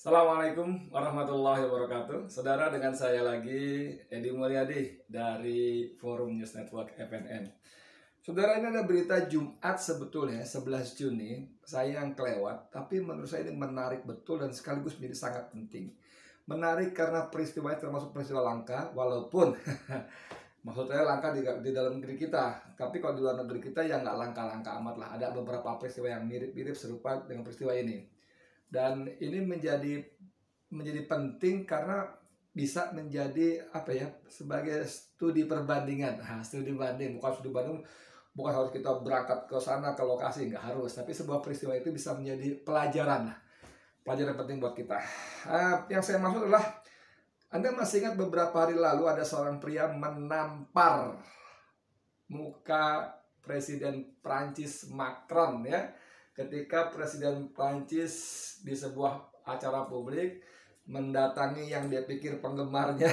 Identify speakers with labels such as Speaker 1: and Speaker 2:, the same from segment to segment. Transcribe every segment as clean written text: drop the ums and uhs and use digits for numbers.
Speaker 1: Assalamualaikum warahmatullahi wabarakatuh. Saudara, dengan saya lagi Edi Mulyadi dari Forum News Network FNN. Saudara, ini ada berita Jumat sebetulnya 11 Juni. Saya yang kelewat, tapi menurut saya ini menarik betul dan sekaligus menjadi sangat penting. Menarik karena peristiwa termasuk peristiwa langka, walaupun maksud saya langka di dalam negeri kita. Tapi kalau di luar negeri kita ya nggak langka-langka amat lah. Ada beberapa peristiwa yang mirip-mirip serupa dengan peristiwa ini. Dan ini menjadi penting karena bisa menjadi sebagai studi perbandingan. Studi banding, bukan harus kita berangkat ke sana ke lokasi, nggak harus, tapi sebuah peristiwa itu bisa menjadi pelajaran penting buat kita. Yang saya maksud adalah, Anda masih ingat beberapa hari lalu ada seorang pria menampar muka Presiden Prancis Macron ya, ketika Presiden Prancis di sebuah acara publik mendatangi yang dia pikir penggemarnya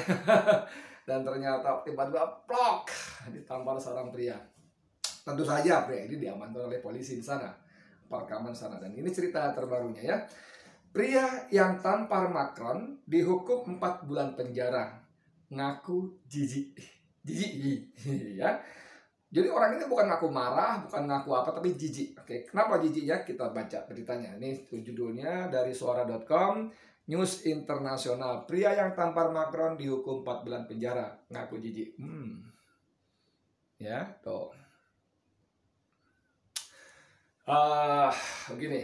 Speaker 1: dan ternyata tiba-tiba plok ditampar seorang pria. Tentu saja pria ini diamankan oleh polisi di sana, perekaman sana, dan ini cerita terbarunya ya. Pria yang tampar Macron dihukum 4 bulan penjara, ngaku jijik ya. Jadi orang ini bukan ngaku marah, bukan ngaku apa, tapi jijik. Oke, kenapa jijiknya? Kita baca beritanya. Ini judulnya dari suara.com, News Internasional. Pria yang tampar Macron dihukum 4 bulan penjara, ngaku jijik. Ya, tuh. Begini.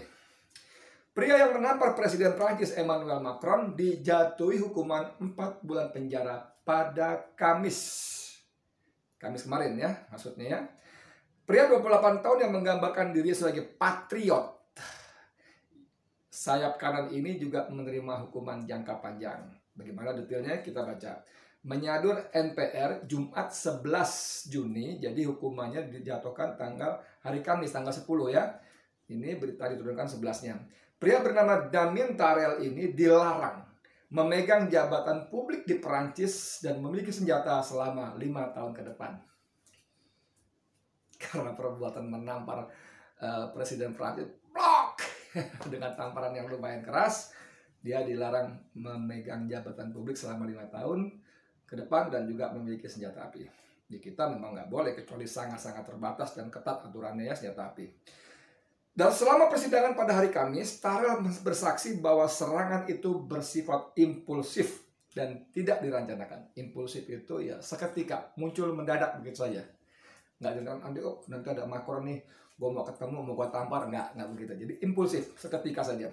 Speaker 1: Pria yang menampar Presiden Prancis Emmanuel Macron dijatuhi hukuman 4 bulan penjara pada Kamis kemarin ya, maksudnya ya. Pria 28 tahun yang menggambarkan dirinya sebagai patriot sayap kanan ini juga menerima hukuman jangka panjang. Bagaimana detailnya kita baca. Menyadur NPR Jumat 11 Juni, jadi hukumannya dijatuhkan hari Kamis tanggal 10 ya. Ini berita diturunkan 11-nya. Pria bernama Damien Tarel ini dilarang memegang jabatan publik di Perancis dan memiliki senjata selama 5 tahun ke depan. Karena perbuatan menampar Presiden Perancis, blok dengan tamparan yang lumayan keras, dia dilarang memegang jabatan publik selama 5 tahun ke depan dan juga memiliki senjata api. Di kita memang nggak boleh, kecuali sangat-sangat terbatas dan ketat aturannya ya, senjata api. Dan selama persidangan pada hari Kamis, Tarel bersaksi bahwa serangan itu bersifat impulsif dan tidak direncanakan. Impulsif itu ya seketika, muncul mendadak begitu saja. Nggak direncanakan, nanti ada Macron nih, gue mau ketemu, mau gue tampar. Nggak begitu. Jadi impulsif, seketika saja.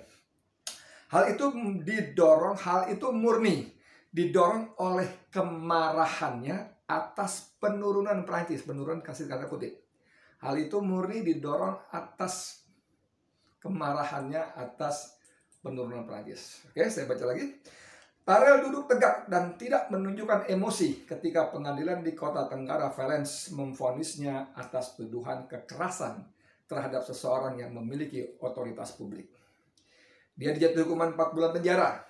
Speaker 1: Hal itu murni didorong oleh kemarahannya atas penurunan Prancis, penurunan kasih tanda kutip. Hal itu murni didorong atas kemarahannya atas penurunan Prancis. Oke, saya baca lagi. Tarel duduk tegak dan tidak menunjukkan emosi ketika pengadilan di kota tenggara Valence memvonisnya atas tuduhan kekerasan terhadap seseorang yang memiliki otoritas publik. Dia dijatuhi hukuman 4 bulan penjara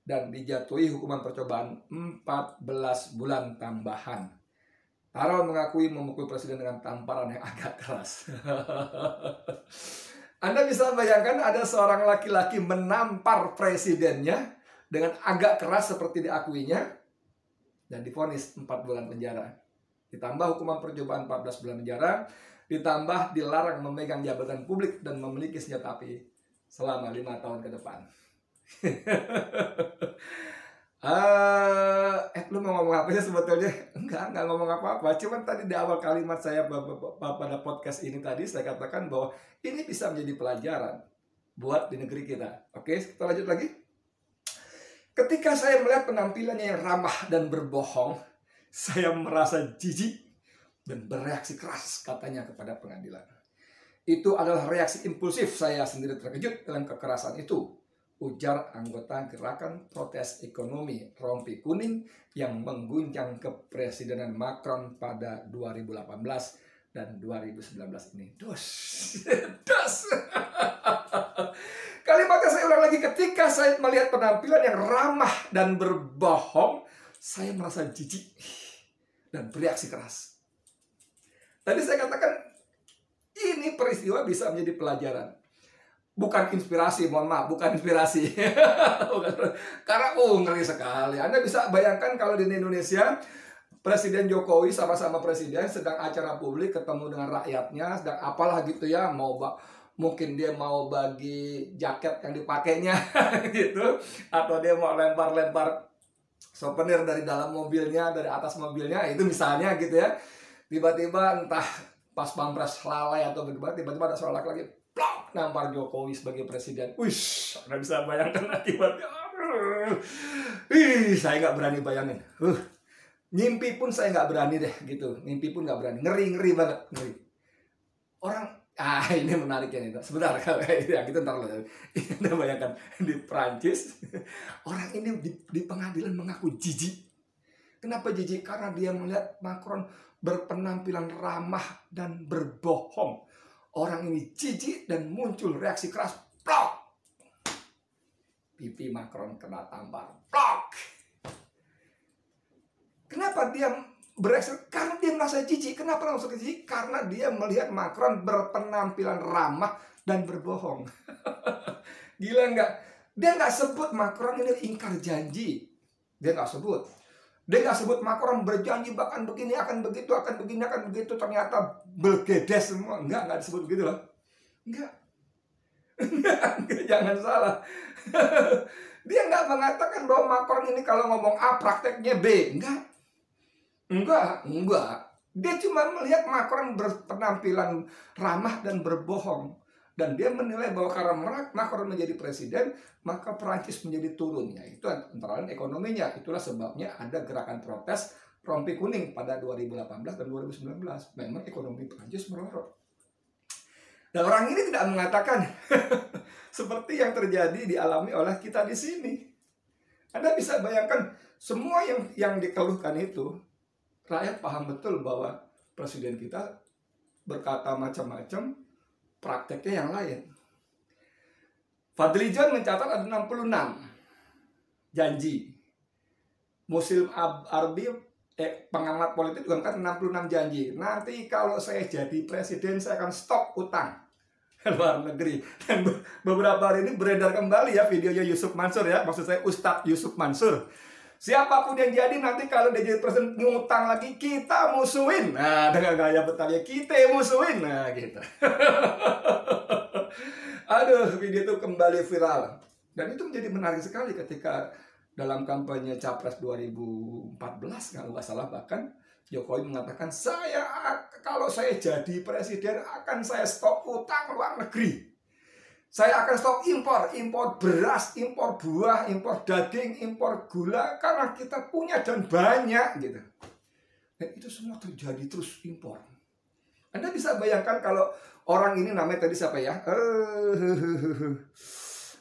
Speaker 1: dan dijatuhi hukuman percobaan 14 bulan tambahan. Tarel mengakui memukul presiden dengan tamparan yang agak keras. Anda bisa bayangkan ada seorang laki-laki menampar presidennya dengan agak keras seperti diakuinya dan divonis 4 bulan penjara. Ditambah hukuman percobaan 14 bulan penjara, ditambah dilarang memegang jabatan publik dan memiliki senjata api selama 5 tahun ke depan. Lu mau ngomong apa sih sebetulnya? Enggak ngomong apa-apa. Cuman tadi di awal kalimat saya pada podcast ini tadi saya katakan bahwa ini bisa menjadi pelajaran buat di negeri kita. Oke, kita lanjut lagi. Ketika saya melihat penampilannya yang ramah dan berbohong, saya merasa jijik dan bereaksi keras, katanya kepada pengadilan. Itu adalah reaksi impulsif, saya sendiri terkejut dengan kekerasan itu, ujar anggota Gerakan Protes Ekonomi Rompi Kuning yang mengguncang kepresidenan Macron pada 2018 dan 2019 ini. Dos. Kalimatnya saya ulang lagi, ketika saya melihat penampilan yang ramah dan berbohong, saya merasa jijik dan bereaksi keras. Tadi saya katakan ini peristiwa bisa menjadi pelajaran. Bukan inspirasi, mohon maaf, bukan inspirasi. Karena ngeri sekali. Anda bisa bayangkan kalau di Indonesia Presiden Jokowi sama-sama presiden sedang acara publik ketemu dengan rakyatnya, sedang apalah gitu ya, mungkin dia mau bagi jaket yang dipakainya gitu, atau dia mau lempar-lempar souvenir dari dalam mobilnya, dari atas mobilnya, itu misalnya gitu ya. Tiba-tiba entah pas pampres lalai atau bagaimana, tiba-tiba ada seorang laki-laki plok nampar Jokowi sebagai presiden. Wish, Anda bisa bayangkan akibatnya. Saya nggak berani bayangin. Ngimpi pun saya nggak berani deh gitu. Ngimpi pun nggak berani. Ngeri banget. Ngeri. Orang, ini menarik ya nih. Sebentar, ya kita ntar loh. Anda bayangkan di Prancis, orang ini di pengadilan mengaku jijik. Kenapa jijik? Karena dia melihat Macron berpenampilan ramah dan berbohong. Orang ini jijik dan muncul reaksi keras. Plok! Pipi Macron kena tampar. Plok! Kenapa dia bereaksi? Karena dia merasa jijik. Kenapa langsung jijik? Karena dia melihat Macron berpenampilan ramah dan berbohong. Gila nggak? Dia nggak sebut Macron ini ingkar janji. Dia nggak sebut. Dia nggak sebut Macron berjanji bahkan begini akan begitu, akan begini, akan begitu. Ternyata bergedes semua. Nggak disebut begitu loh. Nggak. Jangan salah. Dia nggak mengatakan bahwa Macron ini kalau ngomong A prakteknya B. Enggak. Dia cuma melihat Macron berpenampilan ramah dan berbohong. Dan dia menilai bahwa karena Macron menjadi presiden, maka Perancis menjadi turun. Ya, itu antara lain ekonominya. Itulah sebabnya ada gerakan protes rompi kuning pada 2018 dan 2019. Memang ekonomi Perancis merosot. Dan orang ini tidak mengatakan seperti yang terjadi dialami oleh kita di sini. Anda bisa bayangkan semua yang dikeluhkan itu, rakyat paham betul bahwa presiden kita berkata macam-macam, prakteknya yang lain. Fadli John mencatat ada 66 janji. Muslim Arbi, pengamat politik juga kan 66 janji. Nanti kalau saya jadi presiden, saya akan stop utang luar negeri. Dan beberapa hari ini beredar kembali ya videonya Yusuf Mansur ya. Maksud saya Ustadz Yusuf Mansur. Siapapun yang jadi nanti kalau dia jadi presiden ngutang lagi, kita musuhin. Nah, dengan gaya Betawi, kita musuhin. Nah, gitu. Aduh, video itu kembali viral. Dan itu menjadi menarik sekali ketika dalam kampanye Capres 2014, kalau nggak salah, bahkan Jokowi mengatakan, kalau saya jadi presiden akan saya stop utang luar negeri. Saya akan stop impor beras, impor buah, impor daging, impor gula, karena kita punya dan banyak gitu. Dan itu semua terjadi terus impor. Anda bisa bayangkan kalau orang ini namanya tadi siapa ya?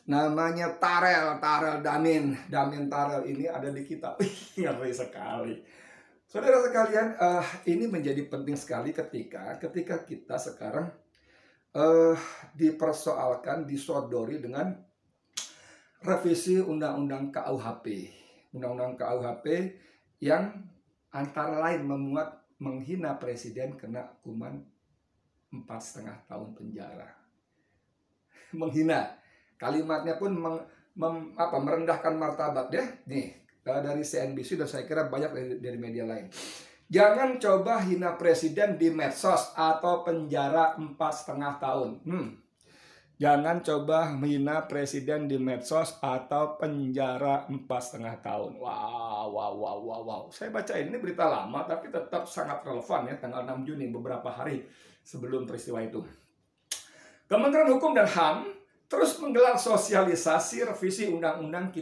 Speaker 1: Namanya Tarel Damin Tarel ini ada di kita. Ngeri sekali. Saudara sekalian, ini menjadi penting sekali ketika kita sekarang dipersoalkan, disodori dengan revisi Undang-Undang KUHP. Undang-Undang KUHP yang antara lain menghina presiden kena hukuman 4,5 tahun penjara. Menghina. Kalimatnya pun merendahkan martabat deh. Nih, dari CNBC dan saya kira banyak dari media lain. Jangan coba hina presiden di medsos atau penjara 4,5 tahun. Jangan coba menghina presiden di medsos atau penjara 4,5 tahun. Wow. Saya baca ini berita lama tapi tetap sangat relevan ya, tanggal 6 Juni, beberapa hari sebelum peristiwa itu. Kementerian Hukum dan HAM terus menggelar sosialisasi revisi Undang-Undang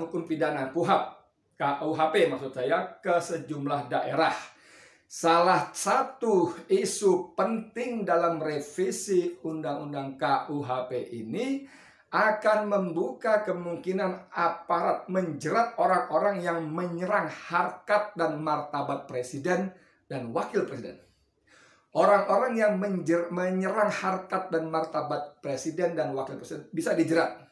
Speaker 1: Hukum Pidana KUHP maksud saya ke sejumlah daerah. Salah satu isu penting dalam revisi Undang-Undang KUHP ini akan membuka kemungkinan aparat menjerat orang-orang yang menyerang harkat dan martabat presiden dan wakil presiden. Orang-orang yang menyerang harkat dan martabat presiden dan wakil presiden bisa dijerat.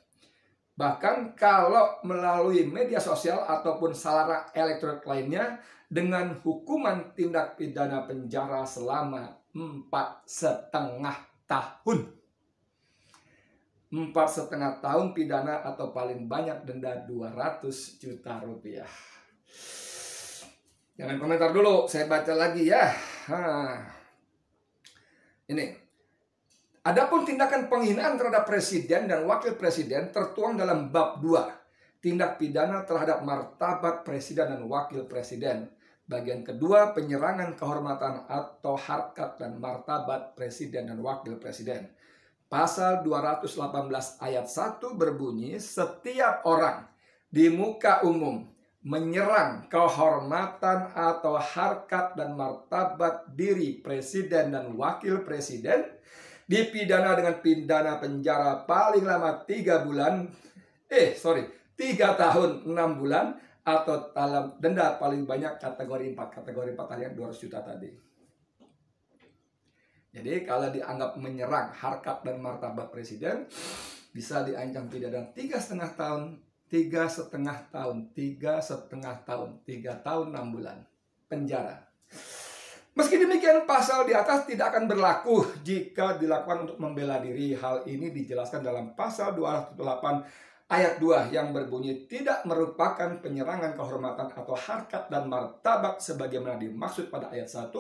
Speaker 1: Bahkan kalau melalui media sosial ataupun sarana elektronik lainnya dengan hukuman tindak pidana penjara selama 4,5 tahun. 4,5 tahun pidana atau paling banyak denda 200 juta rupiah. Jangan komentar dulu, saya baca lagi ya. Ini. Adapun tindakan penghinaan terhadap presiden dan wakil presiden tertuang dalam bab 2. Tindak pidana terhadap martabat presiden dan wakil presiden. Bagian kedua, penyerangan kehormatan atau harkat dan martabat presiden dan wakil presiden. Pasal 218 ayat 1 berbunyi, setiap orang di muka umum menyerang kehormatan atau harkat dan martabat diri presiden dan wakil presiden dipidana dengan pidana penjara paling lama 3 tahun 6 bulan atau dalam denda paling banyak kategori 4 tadi yang 200 juta tadi. Jadi kalau dianggap menyerang harkat dan martabat presiden bisa diancam pidana 3,5 tahun, 3,5 tahun, 3 tahun 6 bulan penjara. Meski demikian, pasal di atas tidak akan berlaku jika dilakukan untuk membela diri. Hal ini dijelaskan dalam pasal 208 ayat 2 yang berbunyi tidak merupakan penyerangan kehormatan atau harkat dan martabat sebagaimana dimaksud pada ayat 1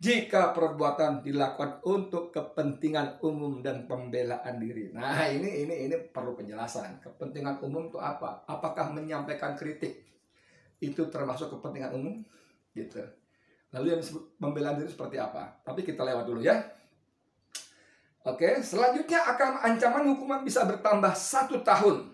Speaker 1: jika perbuatan dilakukan untuk kepentingan umum dan pembelaan diri. Nah, ini perlu penjelasan. Kepentingan umum itu apa? Apakah menyampaikan kritik itu termasuk kepentingan umum? Gitu. Lalu yang disebut pembelaan diri seperti apa? Tapi kita lewat dulu ya. Oke, selanjutnya akan ancaman hukuman bisa bertambah 1 tahun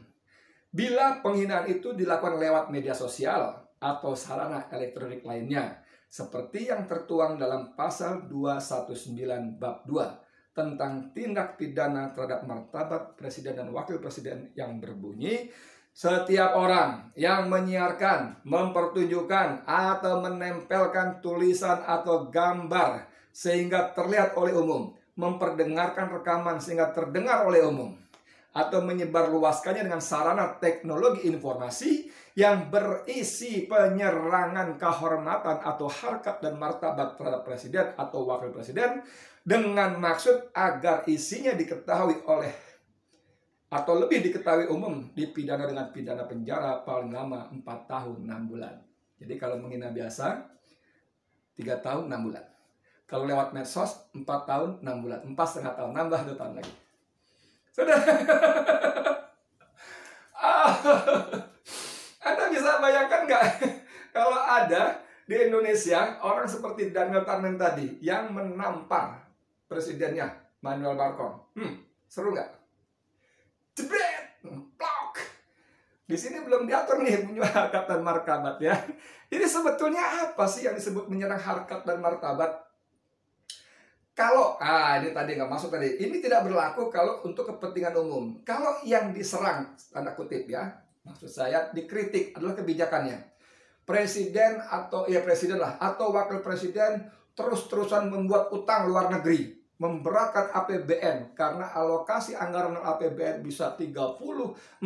Speaker 1: bila penghinaan itu dilakukan lewat media sosial atau sarana elektronik lainnya, seperti yang tertuang dalam pasal 219 bab 2 tentang tindak pidana terhadap martabat presiden dan wakil presiden yang berbunyi, setiap orang yang menyiarkan, mempertunjukkan, atau menempelkan tulisan atau gambar sehingga terlihat oleh umum, memperdengarkan rekaman sehingga terdengar oleh umum, atau menyebarluaskannya dengan sarana teknologi informasi yang berisi penyerangan kehormatan atau harkat dan martabat terhadap presiden atau wakil presiden dengan maksud agar isinya diketahui oleh atau lebih diketahui umum, dipidana dengan pidana penjara paling lama 4 tahun 6 bulan. Jadi kalau menghina biasa 3 tahun 6 bulan. Kalau lewat medsos 4 tahun 6 bulan, 4,5 tahun, nambah 2 tahun lagi. Sudah. Anda bisa bayangkan nggak kalau ada di Indonesia orang seperti Daniel Tarmen tadi yang menampar presidennya Manuel Barcon? Seru nggak? Jebret, plok. Di sini belum diatur nih punya harkat dan martabat ya. Jadi sebetulnya apa sih yang disebut menyerang harkat dan martabat? Kalau ini tadi nggak masuk tadi. Ini tidak berlaku kalau untuk kepentingan umum. Kalau yang diserang tanda kutip ya, maksud saya dikritik adalah kebijakannya. Presiden atau wakil presiden terus-terusan membuat utang luar negeri, memberatkan APBN karena alokasi anggaran APBN bisa 30-40%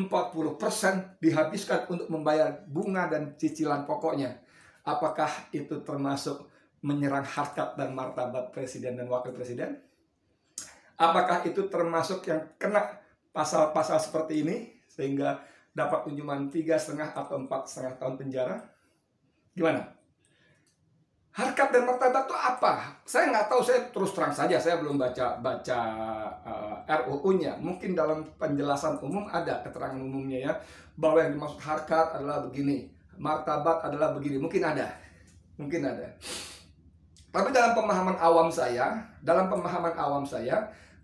Speaker 1: dihabiskan untuk membayar bunga dan cicilan pokoknya. Apakah itu termasuk menyerang harkat dan martabat presiden dan wakil presiden? Apakah itu termasuk yang kena pasal-pasal seperti ini sehingga dapat hukuman 3,5 atau 4,5 tahun penjara? Gimana? Harkat dan martabat itu apa? Saya nggak tahu, saya terus terang saja, saya belum baca RUU-nya. Mungkin dalam penjelasan umum ada keterangan umumnya ya, bahwa yang dimaksud harkat adalah begini, martabat adalah begini. Mungkin ada. Tapi dalam pemahaman awam saya,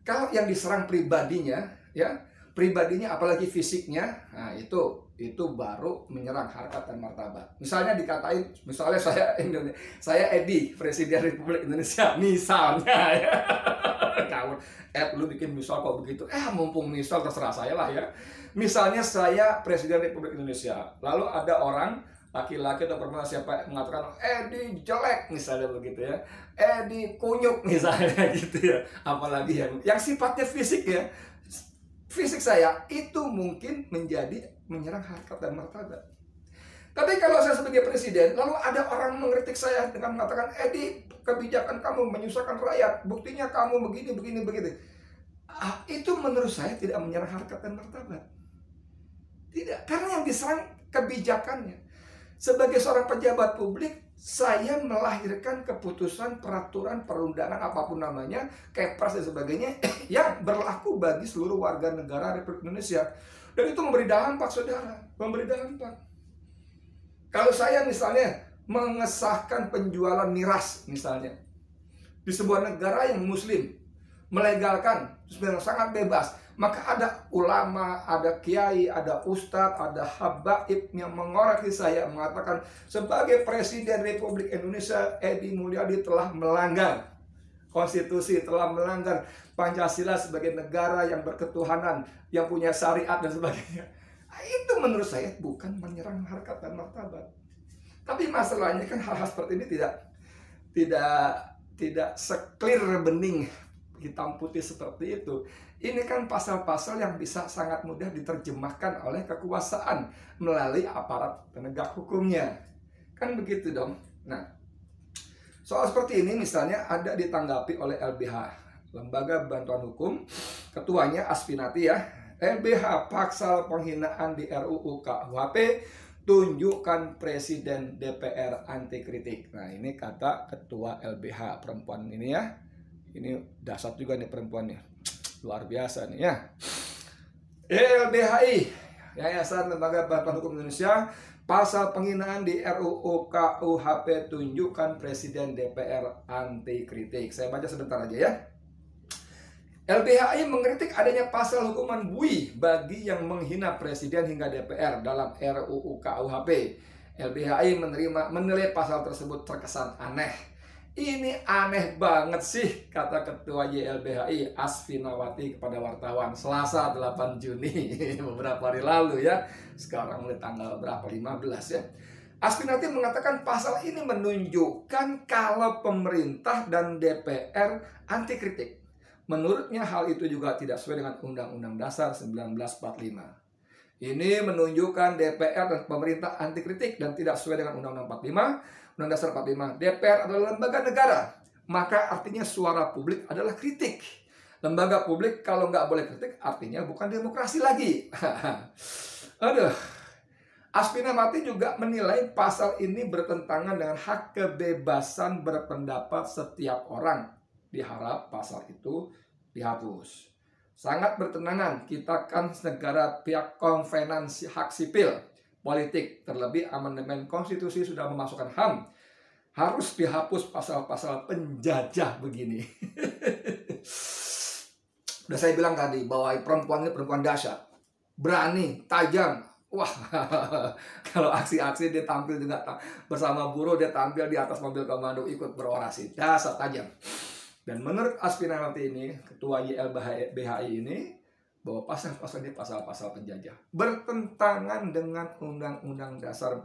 Speaker 1: kalau yang diserang pribadinya, apalagi fisiknya, nah itu baru menyerang harkat dan martabat. Misalnya saya Edi, Presiden Republik Indonesia, misalnya ya. Lu bikin misal kok begitu? Mumpung misal terserah saya lah ya. Misalnya saya Presiden Republik Indonesia, lalu ada orang laki-laki atau perempuan siapa mengatakan Edi jelek misalnya begitu ya, Edi kunyuk misalnya gitu ya, apalagi yang sifatnya fisik ya, fisik saya itu mungkin menjadi menyerang harkat dan martabat. Tapi kalau saya sebagai presiden, lalu ada orang mengkritik saya dengan mengatakan, Edi, kebijakan kamu menyusahkan rakyat, buktinya kamu begini, begini, begitu. Itu menurut saya tidak menyerang harkat dan martabat. Tidak, karena yang diserang kebijakannya. Sebagai seorang pejabat publik, saya melahirkan keputusan, peraturan, perundangan, apapun namanya, Kepres dan sebagainya, yang berlaku bagi seluruh warga negara Republik Indonesia. Dan itu memberi dampak, saudara, memberi dampak. Kalau saya misalnya mengesahkan penjualan miras, misalnya, di sebuah negara yang muslim, melegalkan, sebenarnya sangat bebas, maka ada ulama, ada kiai, ada ustadz, ada habaib yang mengoreksi saya, mengatakan sebagai Presiden Republik Indonesia, Edi Mulyadi telah melanggar konstitusi, telah melanggar Pancasila sebagai negara yang berketuhanan, yang punya syariat dan sebagainya. Itu menurut saya bukan menyerang harkat dan martabat. Tapi masalahnya kan hal-hal seperti ini tidak seklir bening hitam putih seperti itu. Ini kan pasal-pasal yang bisa sangat mudah diterjemahkan oleh kekuasaan melalui aparat penegak hukumnya. Kan begitu dong. Nah, soal seperti ini misalnya ada ditanggapi oleh LBH, Lembaga Bantuan Hukum, ketuanya Aspinati ya. LBH, pasal penghinaan di RUU KUHP, tunjukkan Presiden DPR anti kritik. Nah, ini kata ketua LBH, perempuan ini ya. Ini dasar juga nih perempuannya. Luar biasa nih ya. LBHI, Yayasan Lembaga Bantuan Hukum Indonesia, pasal penghinaan di RUU KUHP, tunjukkan Presiden DPR anti kritik. Saya baca sebentar aja ya. LBHI mengkritik adanya pasal hukuman bui bagi yang menghina Presiden hingga DPR dalam RUU KUHP. LBHI menilai pasal tersebut terkesan aneh. Ini aneh banget sih, kata Ketua YLBHI Asfinawati kepada wartawan Selasa 8 Juni, beberapa hari lalu ya. Sekarang mulai tanggal berapa? 15 ya. Asfinawati mengatakan pasal ini menunjukkan kalau pemerintah dan DPR anti kritik. Menurutnya hal itu juga tidak sesuai dengan Undang-Undang Dasar 1945. Ini menunjukkan DPR dan pemerintah anti kritik dan tidak sesuai dengan Undang-Undang 45. Undang Dasar 45, DPR adalah lembaga negara, maka artinya suara publik adalah kritik. Lembaga publik kalau nggak boleh kritik, artinya bukan demokrasi lagi. Aduh. Asfinawati juga menilai pasal ini bertentangan dengan hak kebebasan berpendapat setiap orang. Diharap pasal itu dihapus. Sangat bertentangan, kita kan negara pihak konvensi hak sipil politik, terlebih amandemen konstitusi sudah memasukkan HAM. Harus dihapus pasal-pasal penjajah begini. Udah saya bilang tadi bahwa perempuan ini perempuan dahsyat, berani, tajam. Wah, kalau aksi-aksi dia tampil juga bersama buruh, dia tampil di atas mobil komando ikut berorasi, dasar tajam. Dan menurut Asfinawati ini, ketua YLBHI ini, bahwa pasal-pasal ini pasal-pasal penjajah, bertentangan dengan Undang-Undang Dasar 45,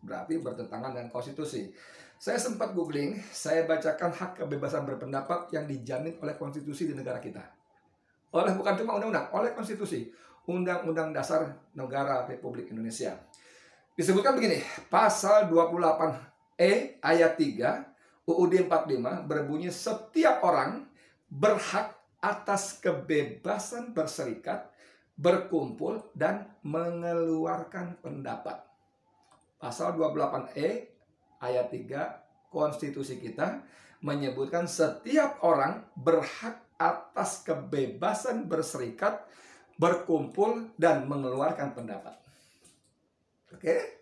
Speaker 1: berarti bertentangan dengan konstitusi. Saya sempat googling, saya bacakan hak kebebasan berpendapat yang dijamin oleh konstitusi di negara kita. Bukan cuma undang-undang, oleh konstitusi, Undang-Undang Dasar Negara Republik Indonesia. Disebutkan begini, pasal 28E ayat 3 UUD 45 berbunyi setiap orang berhak atas kebebasan berserikat, berkumpul, dan mengeluarkan pendapat. Pasal 28E ayat 3 konstitusi kita menyebutkan setiap orang berhak atas kebebasan berserikat, berkumpul, dan mengeluarkan pendapat. Oke?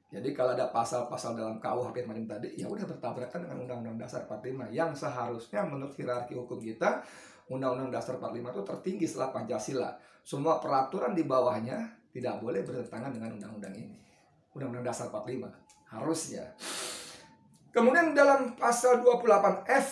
Speaker 1: Jadi kalau ada pasal-pasal dalam KUHP macam tadi, ya udah bertabrakan dengan Undang-Undang Dasar 45 yang seharusnya menurut hierarki hukum kita, Undang-Undang Dasar 45 itu tertinggi setelah Pancasila. Semua peraturan di bawahnya tidak boleh bertentangan dengan undang-undang ini. Undang-Undang Dasar 45 harusnya. Kemudian dalam pasal 28F,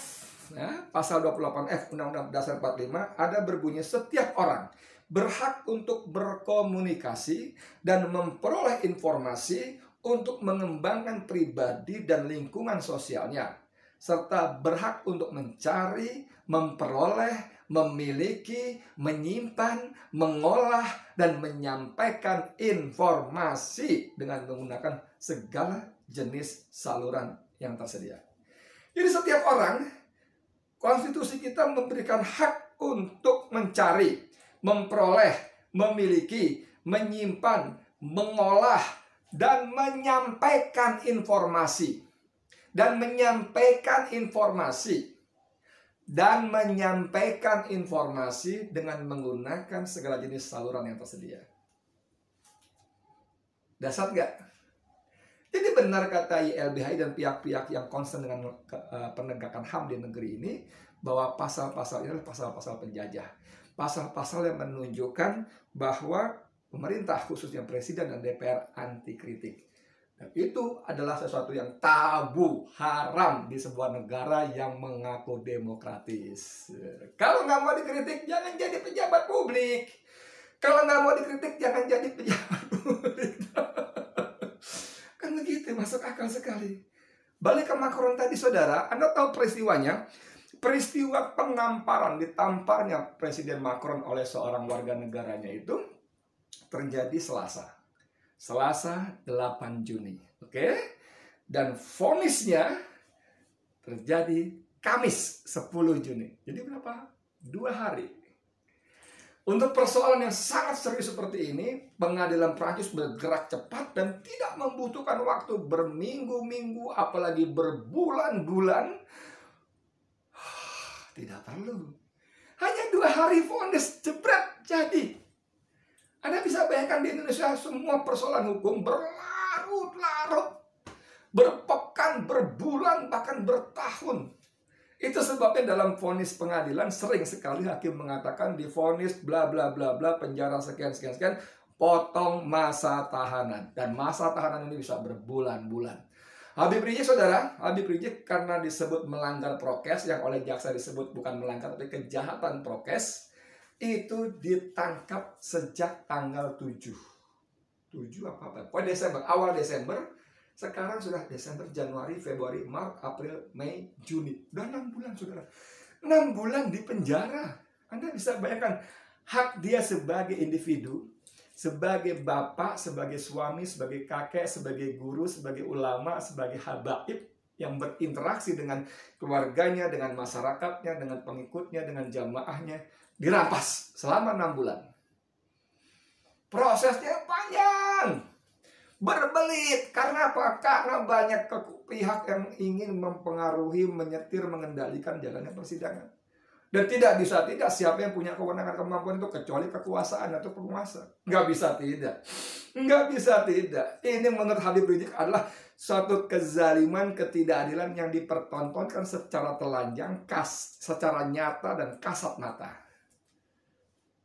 Speaker 1: ya, pasal 28F Undang-Undang Dasar 45 ada berbunyi setiap orang berhak untuk berkomunikasi dan memperoleh informasi untuk mengembangkan pribadi dan lingkungan sosialnya, serta berhak untuk mencari, memperoleh, memiliki, menyimpan, mengolah, dan menyampaikan informasi dengan menggunakan segala jenis saluran yang tersedia. Jadi setiap orang, konstitusi kita memberikan hak untuk mencari, memperoleh, memiliki, menyimpan, mengolah, dan menyampaikan informasi. Dan menyampaikan informasi. Dan menyampaikan informasi dengan menggunakan segala jenis saluran yang tersedia. Dasar nggak? Jadi benar kata YLBHI dan pihak-pihak yang concern dengan penegakan HAM di negeri ini, bahwa pasal-pasal ini adalah pasal-pasal penjajah. Pasal-pasal yang menunjukkan bahwa pemerintah, khususnya Presiden dan DPR, anti kritik. Dan itu adalah sesuatu yang tabu, haram di sebuah negara yang mengaku demokratis. Kalau nggak mau dikritik, jangan jadi pejabat publik. Kalau nggak mau dikritik, jangan jadi pejabat publik. Kan begitu, masuk akal sekali. Balik ke Macron tadi, saudara, Anda tahu peristiwanya? Peristiwa pengamparan, ditamparnya Presiden Macron oleh seorang warga negaranya itu terjadi Selasa 8 Juni. Oke? Dan vonisnya terjadi Kamis 10 Juni. Jadi berapa? 2 hari. Untuk persoalan yang sangat serius seperti ini, pengadilan Prancis bergerak cepat dan tidak membutuhkan waktu berminggu-minggu, apalagi berbulan-bulan. Tidak perlu. Hanya 2 hari vonis, jebret, jadi. Anda bisa bayangkan di Indonesia semua persoalan hukum berlarut-larut, berpekan, berbulan, bahkan bertahun. Itu sebabnya dalam vonis pengadilan sering sekali hakim mengatakan di vonis bla bla bla bla penjara sekian, potong masa tahanan. Dan masa tahanan ini bisa berbulan-bulan. Habib Rizik, saudara, Habib Rizik karena disebut melanggar prokes, yang oleh jaksa disebut bukan melanggar tapi kejahatan prokes, itu ditangkap sejak tanggal 7 apa? Pokoknya Desember, awal Desember. Sekarang sudah Desember, Januari, Februari, Maret, April, Mei, Juni. Udah 6 bulan, saudara. 6 bulan di penjara. Anda bisa bayangkan hak dia sebagai individu, sebagai bapak, sebagai suami, sebagai kakek, sebagai guru, sebagai ulama, sebagai habaib yang berinteraksi dengan keluarganya, dengan masyarakatnya, dengan pengikutnya, dengan jamaahnya, dirampas selama 6 bulan. Prosesnya panjang, berbelit. Karena apa? Karena banyak pihak yang ingin mempengaruhi, menyetir, mengendalikan jalannya persidangan. Dan tidak bisa tidak, siapa yang punya kewenangan kemampuan itu kecuali kekuasaan atau penguasa. Nggak bisa tidak. Nggak bisa tidak. Ini menurut Habib Rizik adalah suatu kezaliman, ketidakadilan yang dipertontonkan secara telanjang, secara nyata dan kasat mata.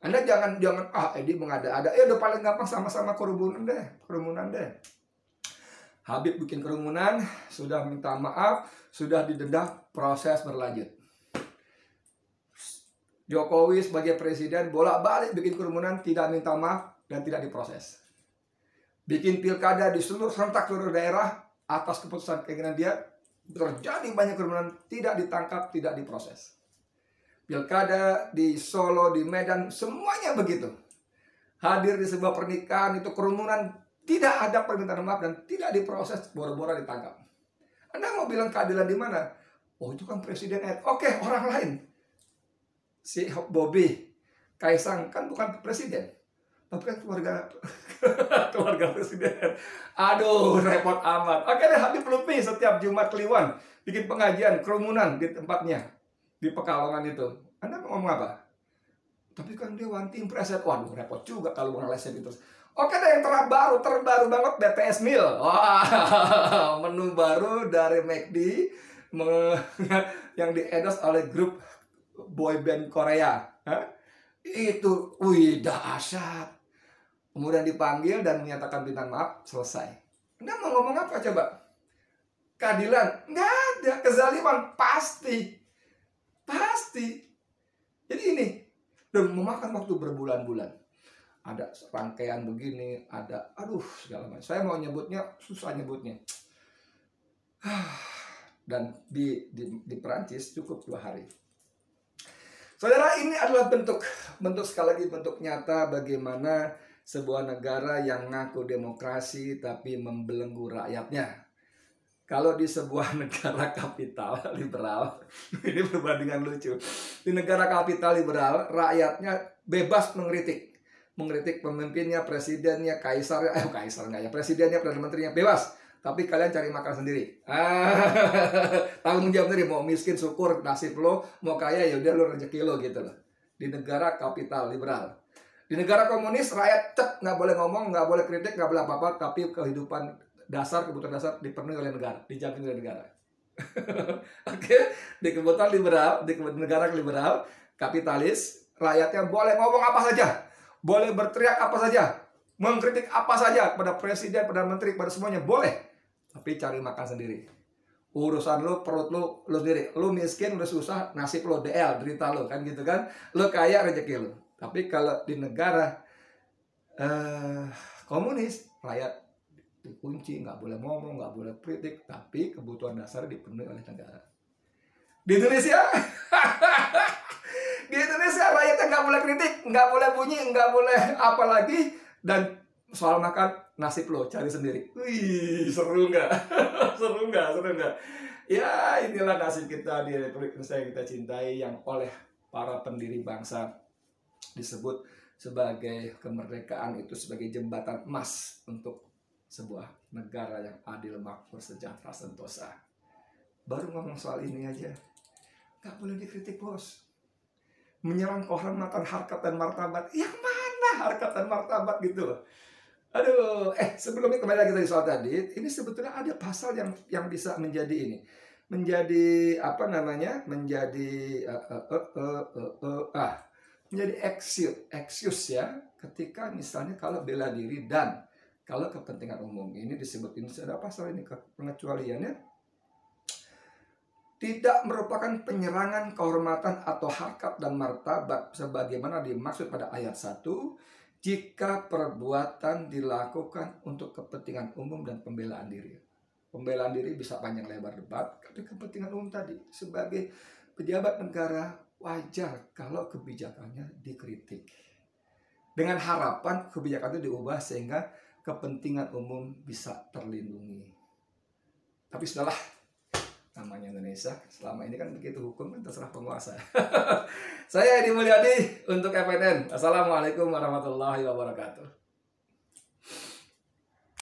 Speaker 1: Anda jangan Edi mengada-ada. Udah paling gampang sama-sama kerumunan deh. Habib bikin kerumunan, sudah minta maaf, sudah didenda, proses berlanjut. Jokowi sebagai presiden bolak-balik bikin kerumunan, tidak minta maaf dan tidak diproses. Bikin pilkada di seluruh daerah atas keputusan keinginan dia, terjadi banyak kerumunan, tidak ditangkap, tidak diproses. Pilkada di Solo, di Medan, semuanya begitu. Hadir di sebuah pernikahan, itu kerumunan, tidak ada permintaan maaf dan tidak diproses, boro-boro ditangkap. Anda mau bilang keadilan di mana? Oh, itu kan presiden. Oke, orang lain. Si Bobby, Kaisang kan bukan presiden, tapi kan keluarga presiden. Aduh, repot amat. Oke deh, Habib Lutfi setiap Jumat Kliwon bikin pengajian kerumunan di tempatnya di Pekalongan itu. Anda mau ngomong apa? Tapi kan dia one team preset. Waduh, repot juga kalau mau ngeleset itu. Oke deh, yang terbaru banget BTS Meal. Wah, menu baru dari McD yang di-endorse oleh grup boy band Korea. Itu, wih, dahsyat. Kemudian dipanggil dan menyatakan permintaan maaf, selesai. Anda mau ngomong apa coba? Keadilan? Nggak ada. Kezaliman? Pasti. Jadi ini, dan memakan waktu berbulan-bulan. Ada rangkaian begini, ada, segala macam. Saya mau nyebutnya, susah nyebutnya. Dan di Perancis cukup 2 hari. Saudara, ini adalah bentuk sekali lagi bentuk nyata bagaimana sebuah negara yang ngaku demokrasi tapi membelenggu rakyatnya. Kalau di sebuah negara kapital liberal, ini perbandingan lucu. Di negara kapital liberal, rakyatnya bebas mengkritik pemimpinnya, presidennya, kaisar enggak ya, presidennya, perdana menterinya bebas. Tapi kalian cari makan sendiri. Tanggung jawab sendiri. Mau miskin syukur nasib lo, mau kaya ya udah lo rezeki lo gitu loh. Di negara kapital liberal. Di negara komunis rakyat nggak boleh ngomong, nggak boleh kritik, nggak boleh apa-apa, tapi kehidupan dasar, kebutuhan dasar dipenuhi oleh negara, dijamin oleh negara. Oke, di kebutuhan liberal, di negara liberal, kapitalis, rakyatnya boleh ngomong apa saja, boleh berteriak apa saja, mengkritik apa saja pada presiden, pada menteri, pada semuanya boleh. Tapi cari makan sendiri. Urusan lu, perut lu sendiri. Lu miskin, lu susah, nasib lu DL, derita lu kan gitu kan. Lu kaya, rezeki lu. Tapi kalau di negara komunis, rakyat dikunci, nggak boleh ngomong, nggak boleh kritik, tapi kebutuhan dasar dipenuhi oleh negara. Di Indonesia, di Indonesia rakyatnya nggak boleh kritik, nggak boleh bunyi, nggak boleh apa lagi, dan soal makan nasib lo cari sendiri. Wih, seru nggak? Seru nggak? Ya, inilah nasib kita di Republik Indonesia yang kita cintai, yang oleh para pendiri bangsa disebut sebagai kemerdekaan itu sebagai jembatan emas untuk sebuah negara yang adil, makmur, sejahtera, sentosa. Baru ngomong soal ini aja, nggak boleh dikritik bos. Menyerang kehormatan, harkat dan martabat. Yang mana harkat dan martabat gitu loh. Aduh, sebelumnya kembali lagi tadi soal tadi, ini sebetulnya ada pasal yang bisa menjadi ini, menjadi apa namanya, menjadi excuse ya, ketika misalnya kalau bela diri dan kalau kepentingan umum ini disebut ini ada pasal ini pengecualiannya tidak merupakan penyerangan kehormatan atau harkat dan martabat sebagaimana dimaksud pada ayat 1. Jika perbuatan dilakukan untuk kepentingan umum dan pembelaan diri. Pembelaan diri bisa panjang lebar debat, tapi kepentingan umum tadi. Sebagai pejabat negara, wajar kalau kebijakannya dikritik. Dengan harapan kebijakan itu diubah sehingga kepentingan umum bisa terlindungi. Tapi sudahlah, namanya Indonesia, selama ini kan begitu, hukum kan terserah penguasa. Saya Edi Mulyadi untuk FNN. Assalamualaikum warahmatullahi wabarakatuh.